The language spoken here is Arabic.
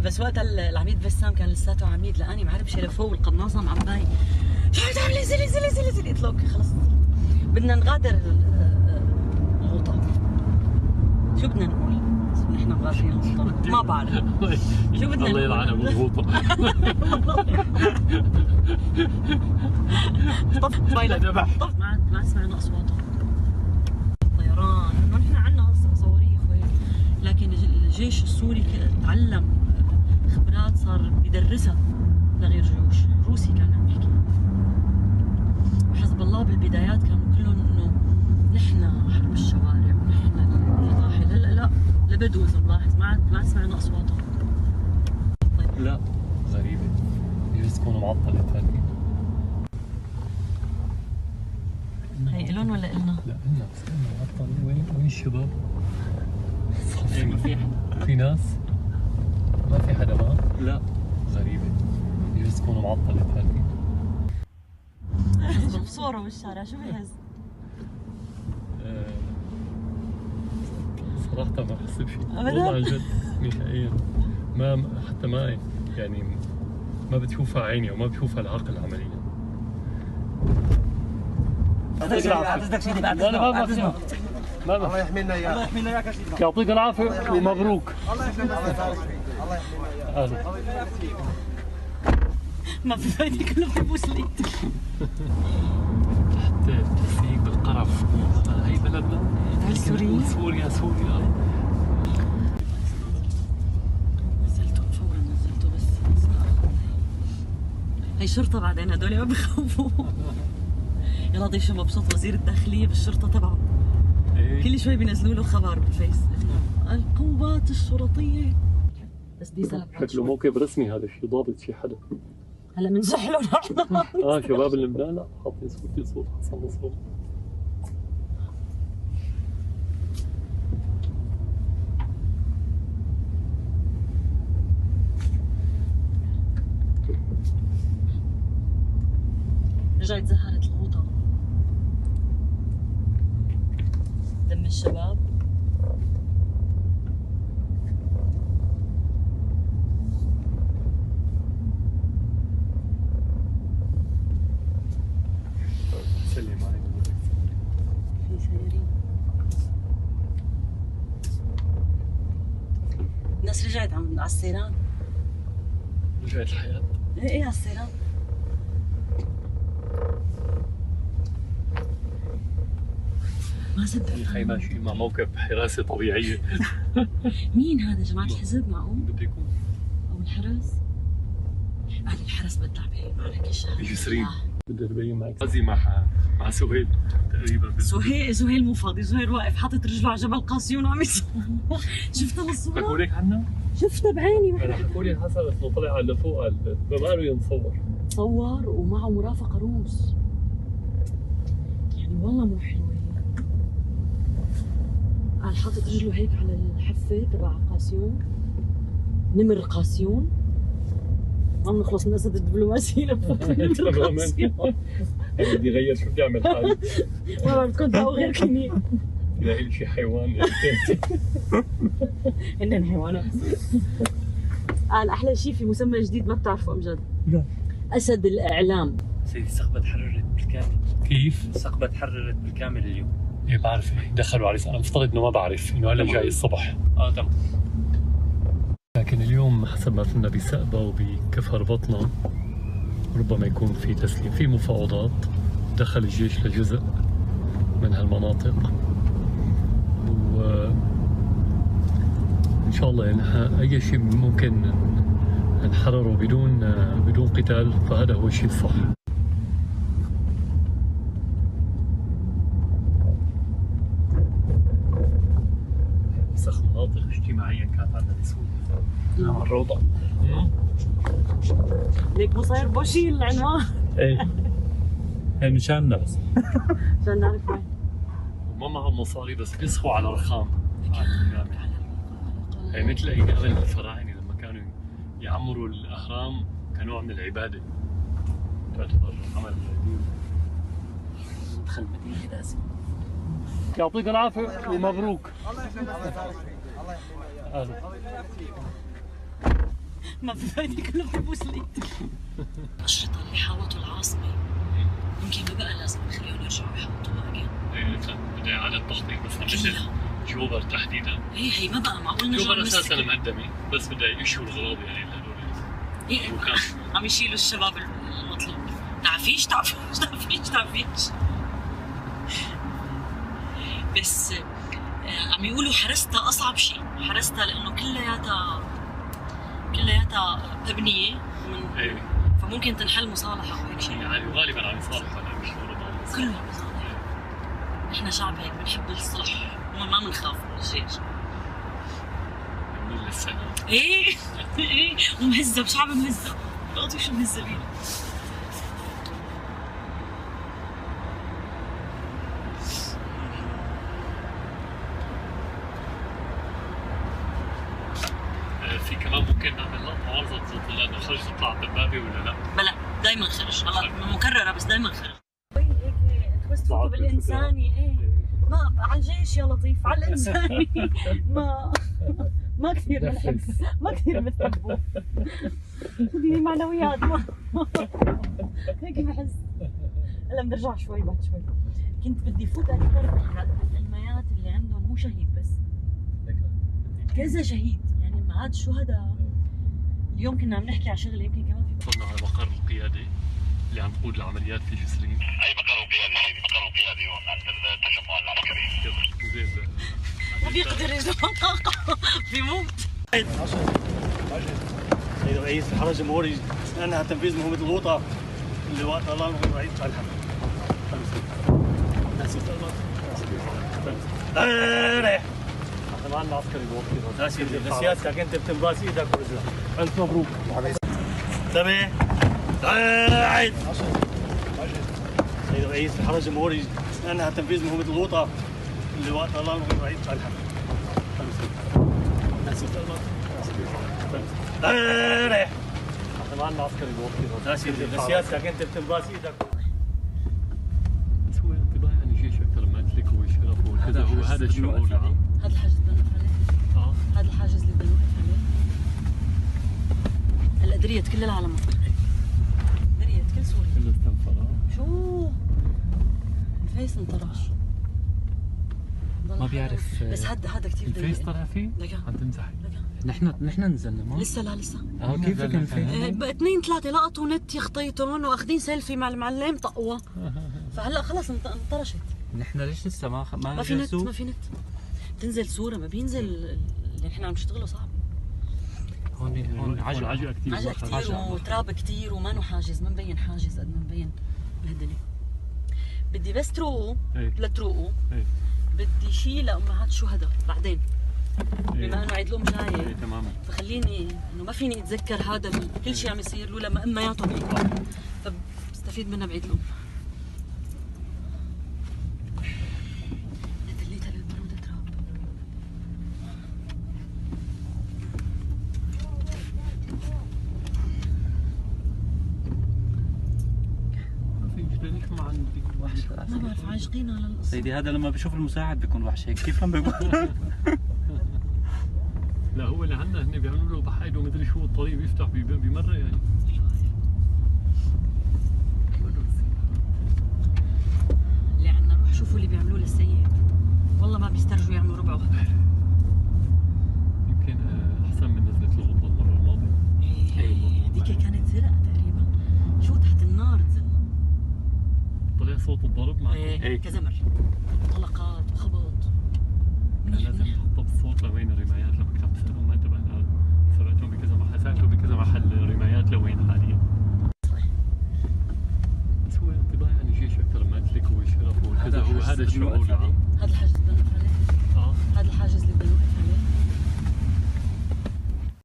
بس وقت العميد بسام كان لساته عميد، لقاني معربشه لفوق والقناصه معباي، شو عم تعملي؟ انزلي انزلي انزلي انزلي. قلت له اوكي خلص بدنا نغادر الغوطه. شو بدنا نقول؟ نحن غادرين الغوطه؟ ما بعرف شو بدنا نقول. الله يلعن ابو الغوطه. طف بايلك طف ما سمعنا اصواتهم. الطيران انه نحن عندنا صواريخ وهيك، لكن الجيش السوري تعلم خبرات صار يدرسها لغير جيوش. روسي كان عم يحكي، وحزب الله بالبدايات كانوا كلهم انه نحن حرب الشوارع ونحن النضاحي. هلا لا لبدو اذا ملاحظ ما سمعنا اصواتهم. طيب. لا غريبه، يجوز تكون معطله الثانية. هي إلهم ولا إلنا؟ لا إلنا، بس إلنا معطله. وين الشباب؟ ما في حدا. في ناس؟ ما في حدا معه؟ لا غريبة، يجوز تكون معطلة الثانية. حزب بصوره بالشارع شو بيحس؟ صراحة ما بحس بشيء أبداً؟ والله عن جد نهائيا. ما حتى ما يعني ما بتشوفها عيني وما بتشوفها العقل عمليا. يعطيك سيدي بعد اذنك. الله يحمينا اياك. الله يحمينا اياك يا سيدي. يعطيك العافية ومبروك. الله يحمينا اياك. الله يحمينا اياك. ما في فايدة كله بتبوس الايد. حتى تحسيك بالقرف. هي بلدنا السوريين. سوريا نزلته فورا نزلته بس هي شرطة بعدين هدول ما بخوفوا. يا لطيف شو مبسوط وزير الداخلية بالشرطة تبعه. كل شوي بينزلوا له خبر بالفيس القوات الشرطية. بس دي سلب شكله موكب رسمي هذا الشيء، ضابط شي حدا. هلا بنزحله نحن. شباب اللبنان لا حاطين صوت حسن نصر. رجعت زهرت الغوطة دم الشباب. سلم عليك. في سيارين. الناس رجعت على السيران. رجعت الحياة. ايه على السيران. ما صدق هي ماشي مع موكب حراسة طبيعية. مين هذا؟ جماعة الحزب معقول؟ بده يكون أو الحرس؟ أنا الحرس بطلع معك الشهر. يسرين بده يبين معك. غازي مع سهيل تقريبا. سهيل مو فاضي، سهيل واقف حاطط رجله على جبل قاسيون وعم شفتها بالصورة؟ حكوا لك عنها؟ شفتها بعيني. أنا حكوا لي حسن إنه طلع على فوق قال ما قالوا ينصور. صور ومعه مرافق روس. يعني والله مو حلوة. قال حاطط رجله هيك على الحفة تبع قاسيون، نمر قاسيون. ما بنخلص من قصة الدبلوماسية لفوق. بدي يغير شو بدي اعمل حالي. والله بتكون تلاقوا غير كمية. تلاقي لي شي حيوان. هن حيوانات. قال أحلى شيء في مسمى جديد ما بتعرفوا أمجد. لا. أسد الإعلام. سيدي السقبة تحررت بالكامل. كيف؟ السقبة تحررت بالكامل اليوم. ايه بعرف، دخلوا علي. انا مفترض انه ما بعرف انه هلا جاي الصبح. تمام. لكن اليوم حسب ما فهمنا بسقبة وبكفر بطنة ربما يكون في تسليم، في مفاوضات. دخل الجيش لجزء من هالمناطق وإن شاء الله يعني أي شيء ممكن نحرره بدون قتال فهذا هو الشيء الصح. وسخ مناطق اجتماعيا كانت عندنا بسوريا. نعم الروضة. ليك مو صاير بوشيل العنوان. ايه هي مشاننا بس. عشان نعرف وين. ما معهم مصاري بس بيسخوا على رخام. هي مثل اي قبل الفراعنه لما كانوا يعمروا الاهرام كنوع من العباده. تعتبر عمل دين. دخل مدينة لازم. يعطيك العافيه ومبروك. الله يحمينا اياك. الله يحمينا اياك. ما في فايدة كله ببوس الايد. الأشرطة اللي حاوطوا العاصمة يمكن ما بقى لازم نخليهم يرجعوا يحاوطوها أجين. ايه بدي اعاده تخطيط مثلا مثل جوبر تحديدا. هي ما بقى معقول نرجع جوبر اساسا مهدمه بس بدها يشوا الغراض يعني هذول. إيه عم يشيلوا الشباب المطلوب. تعفيش بس عم يقولوا حرستها أصعب شيء، حرستها لأنه كلياتها مبنية ايه فممكن تنحل مصالحة أو هيك شيء. يعني غالبا عم يصالحوا على مش ورا كله مصالحة. نحن شعب هيك بنحب الصلح وما بنخاف من الجيش. من السنة ايه ومهزة شعب مهزة. بقطوا شو مهزبين. في كمان ممكن نعمل لقطة عرضة لأنه خرج تطلع الدبابة ولا لا؟ بلا دايما خرج هلا مكررة بس دايما خرج. هيك توسطوا بالإنساني ايه ما على الجيش يا لطيف على الإنساني ما كثير بنحبه هذه معنويات هيك بحس. هلا بنرجع شوي بعد شوي. كنت بدي فوت اكثر بالعلميات اللي عندهم مو شهيد بس كذا شهيد يعني معاد الشهداء. اليوم كنا عم نحكي على شغله يمكن كمان في وصلنا على مقر القيادة اللي عم تقود العمليات في جسرين. اي مقر القيادي هون عند التجمع العسكري. ما بيقدر يجمع طاقه بيموت. سيد الرئيس الحرس الجمهوري انهى تنفيذ مهمه الغوطه اللي وقت الله المهم الرئيس على الحمد. ريح احنا معنا عسكري بوقتي. لا سيدي سيادتك انت بتنباس ايدك ورجلك. الف مبروك. انتبه. عيد. سيد الرئيس الحرس الجمهوري انهى تنفيذ مهمه الغوطه اللي وقت الله المهم الرئيس على الحمد. ريح احنا معنا عسكري بوقتي. لا سيدي سيادتك انت بتنباس ايدك. بس هو انطباع يعني جيش اكثر ما قلت لك هو شرف وكذا هو هذا الشعور العام. هذا الحاجز اللي بدنا نوقف عليه. هذا الحاجز اللي بدنا نوقف عليه. هلا دريت كل العالم دريت كل سوريا. كله استنفر. شو الفيس انطرش. ما بيعرف بس هذا كثير الفيس طلع فيه؟ لقى عم تمزحي. نحن نزلنا ما لسه كيف كان الفيس؟ 2 3 لقطوا نت يخطيتهم واخذين سيلفي مع المعلم طقوه. فهلا خلص انطرشت. نحن ليش لسه ما في نت ما في نت. تنزل صوره ما بينزل اللي نحن عم نشتغله صعب. هون عجقه كثير. عجقه كثير وتراب كثير وما حاجز ما مبين حاجز قد ما مبين بهدله. بدي بس تروقوا لتروقوا. بدي شيء لأمهات الشهداء بعدين بما انه عيد الام جاي. تماما. فخليني انه ما فيني اتذكر هذا كل شيء عم يصير له لما امياتهم فبستفيد منها بعيد الام. دليتها للبرودة تراب. ما في ليش ما عندك ما بعرف عاشقين على القصة. سيدي هذا لما بشوف المساعد بيكون وحش هيك كيف لما بيقول لا هو اللي عندنا هن بيعملوا له بحايد ومدري شو الطريق بيفتح بمره يعني. اللي عندنا روح شوفوا اللي بيعملوه للسيء والله ما بيسترجوا يعملوا ربعه. يمكن احسن من نزلة الغوطة المرة الماضية. هذيك كانت زرقاء تقريبا. شو تحت النار نزلنا. طلع صوت الضرب معكم؟ ايه كذا مرة. طلقات وخبط. كان لازم نحطه بالصوت لوين الرمايات لما كنت عم بسألهم ما انتبهنا. سألتهم بكذا محل سألتهم بكذا محل رمايات لوين حاليا. بس هو انطباع يعني جيش اكثر ما قلت لك هو شرف وكذا هو هذا الشعور العام. هذا الحاجز